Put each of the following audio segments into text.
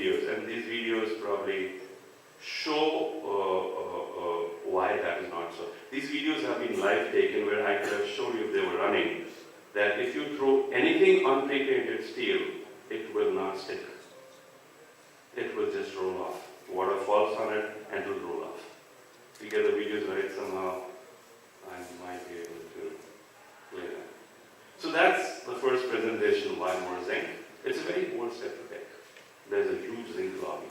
videos, and these videos probably show why that is not so. These videos have been live taken where I could have shown you if they were running, that if you throw anything on pre-painted steel, it will not stick. It will just roll off. Water falls on it and it will roll off. If you get the videos right somehow, I might be able to play that. So that's the first presentation, why more zinc. It's a very bold step to take. There's a huge zinc lobby.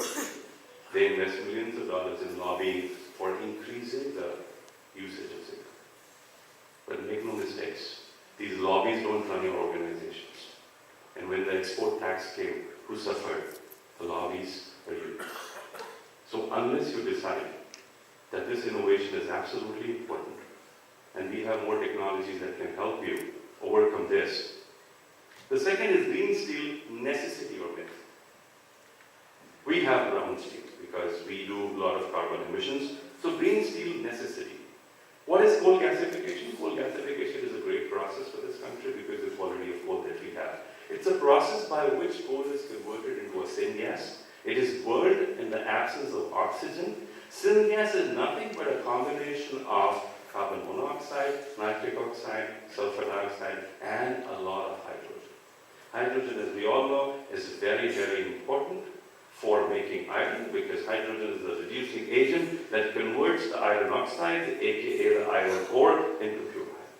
They invest millions of dollars in lobbying for increasing the usage of zinc. But make no mistakes, these lobbies don't run your organizations. And when the export tax came, who suffered? The lobbies or you. So unless you decide that this innovation is absolutely important, and we have more technologies that can help you overcome this. The second is green steel necessity or myth. We have brown steel because we do a lot of carbon emissions. So green steel necessity. What is coal gasification? Coal gasification is a great process for this country because of the quality of coal that we have. It's a process by which coal is converted into a syngas. It is burned in the absence of oxygen. Syngas is nothing but a combination of carbon monoxide, nitric oxide, sulfur dioxide, and a lot of hydrogen. Hydrogen, as we all know, is very, very important for making iron because hydrogen is the reducing agent that converts the iron oxides, aka the iron ore, into pure iron.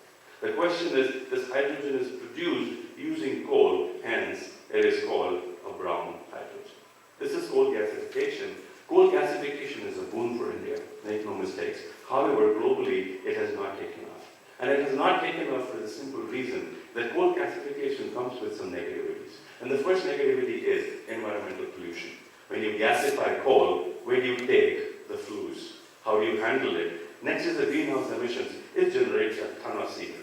The question is, this hydrogen is produced using coal, hence it is called a brown hydrogen. This is coal gasification. Coal gasification is a boon for India, make no mistakes. However, globally, it has not taken off. And it has not taken off for the simple reason that coal gasification comes with some negativities. And the first negativity is environmental pollution. When you gasify coal, where do you take the flues? How do you handle it? Next is the greenhouse emissions. It generates a ton of CO2.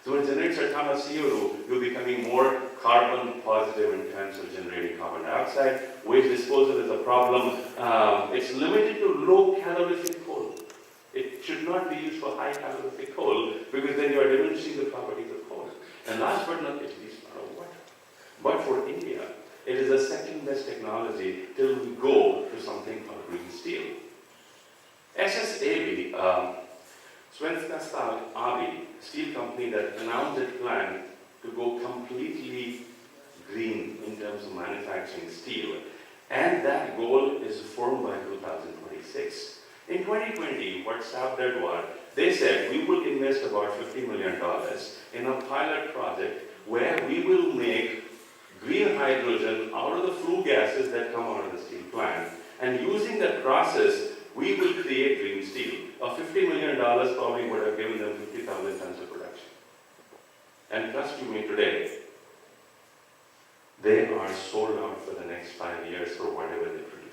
So when it generates a ton of CO2, you're becoming more carbon positive in terms of generating carbon dioxide. Waste disposal is a problem. It's limited to low calorific coal. It should not be used for high calorific coal because then you are diminishing the properties of coal. And last but not least, water. But for India, it is the second best technology till we go to something called green steel. SSAB, Svenska Stål AB, steel company that announced its plan to go completely green in terms of manufacturing steel. And that goal is formed by 2026. In 2020, what Saab did was, they said, we will invest about $50 million in a pilot project where we will make green hydrogen out of the flue gases that come out of the steel plant. And using that process, we will create green steel. A $50 million probably would have given them 50,000 tons of production. And trust you me today, they are sold out for the next 5 years for whatever they produce.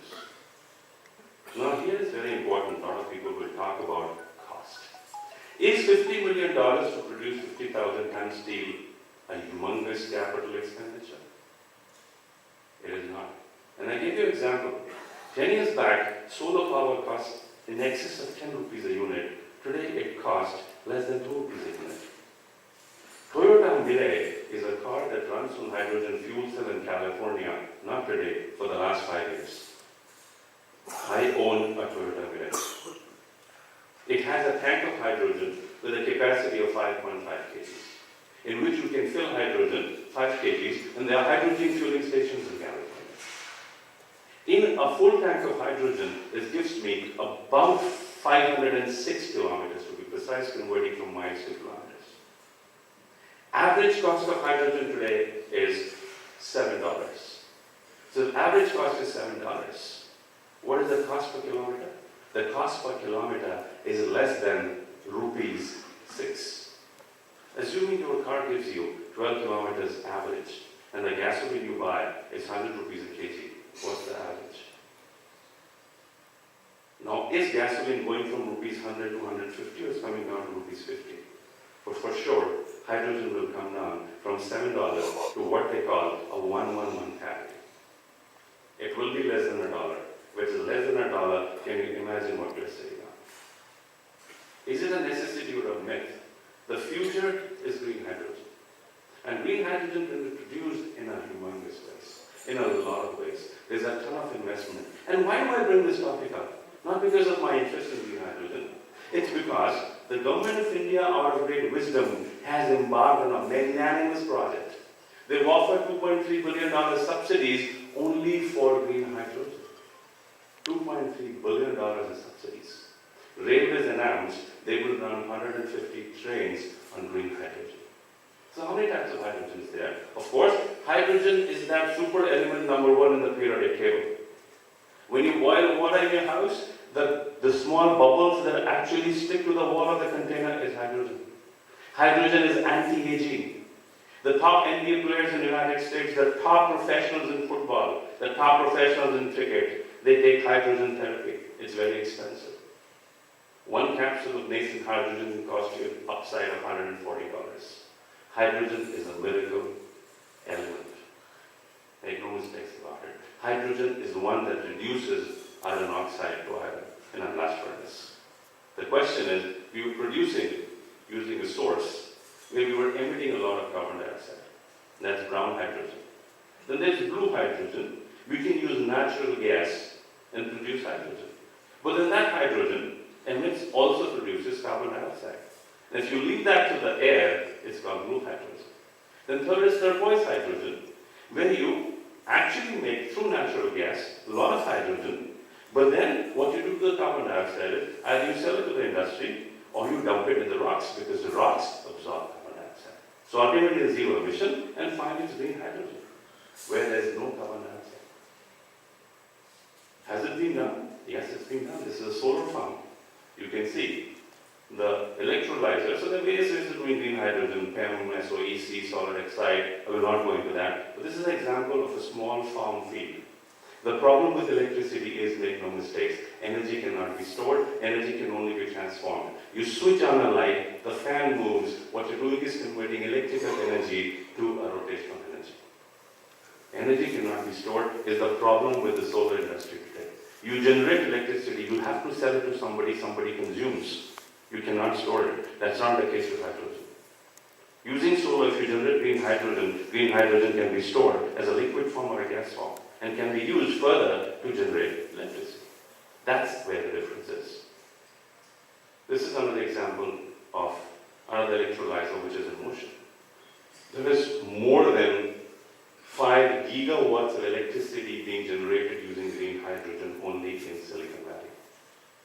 Now here is very important, a lot of people will talk about cost. Is $50 million to produce 50,000 tons steel a humongous capital expenditure? It is not. And I give you an example. 10 years back, solar power cost in excess of 10 rupees a unit. Today it costs less than 2 rupees a unit. Toyota Mirai is a car that runs on hydrogen fuel cell in California, not today, for the last 5 years. I own a Toyota Mirai. It has a tank of hydrogen with a capacity of 5.5 kg, in which you can fill hydrogen, 5 kg, and there are hydrogen fueling stations in California. In a full tank of hydrogen, this gives me about 506 kilometers, to be precise, converting from miles to kilometers. Average cost of hydrogen today is $7. So the average cost is $7. What is the cost per kilometer? The cost per kilometer is less than rupees 6. Assuming your car gives you 12 kilometers average, and the gasoline you buy is 100 rupees a kg, what's the average? Now, is gasoline going from rupees 100 to 150 or is coming down to rupees 50? But for sure, hydrogen will come down from $7 to what they call a 111 parity. It will be less than $1. Which is less than $1, can you imagine what we're saying now? Is it a necessity or a myth? The future is green hydrogen. And green hydrogen can be produced in a humongous ways. in a lot of ways. There's a ton of investment. And why do I bring this topic up? Not because of my interest in green hydrogen. It's because the government of India, out of great wisdom, has embarked on a magnanimous project. They've offered $2.3 billion subsidies only for green hydrogen. $2.3 billion in subsidies. Railways announced they will run 150 trains on green hydrogen. So how many types of hydrogen is there? Of course, hydrogen is that super element number 1 in the periodic table. When you boil water in your house, the small bubbles that actually stick to the wall of the container is hydrogen. Hydrogen is anti-aging. The top NBA players in the United States, the top professionals in football, the top professionals in cricket, they take hydrogen therapy. It's very expensive. One capsule of nascent hydrogen can cost you upside of $140. Hydrogen is a miracle element. Make no mistakes about it. Hydrogen is the one that reduces iron oxide to iron in a blast furnace. The question is, we were producing using a source where we were emitting a lot of carbon dioxide. That's brown hydrogen. Then there's blue hydrogen. We can use natural gas and produce hydrogen. But then that hydrogen also produces carbon dioxide. And if you leave that to the air, it's called blue hydrogen. Then third is turquoise hydrogen, where you actually make, through natural gas, a lot of hydrogen, but then what you do to the carbon dioxide is either you sell it to the industry or you dump it in the rocks, because the rocks absorb carbon dioxide. So ultimately it's zero emission, and finally it's green hydrogen, where there's no carbon dioxide. Has it been done? Yes, it's been done. This is a solar farm. You can see the electrolyzer. So there are various ways of doing green hydrogen, PEM, SOEC, solid oxide. I will not go into that. But this is an example of a small farm field. The problem with electricity is, make no mistakes, energy cannot be stored, energy can only be transformed. You switch on a light, the fan moves, what you're doing is converting electrical energy to a rotational energy. Energy cannot be stored is the problem with the solar industry today. You generate electricity, you have to sell it to somebody, somebody consumes. You cannot store it. That's not the case with hydrogen. Using solar, if you generate green hydrogen can be stored as a liquid form or a gas form, and can be used further to generate electricity. That's where the difference is. This is another example of another electrolyzer which is in motion. There is more than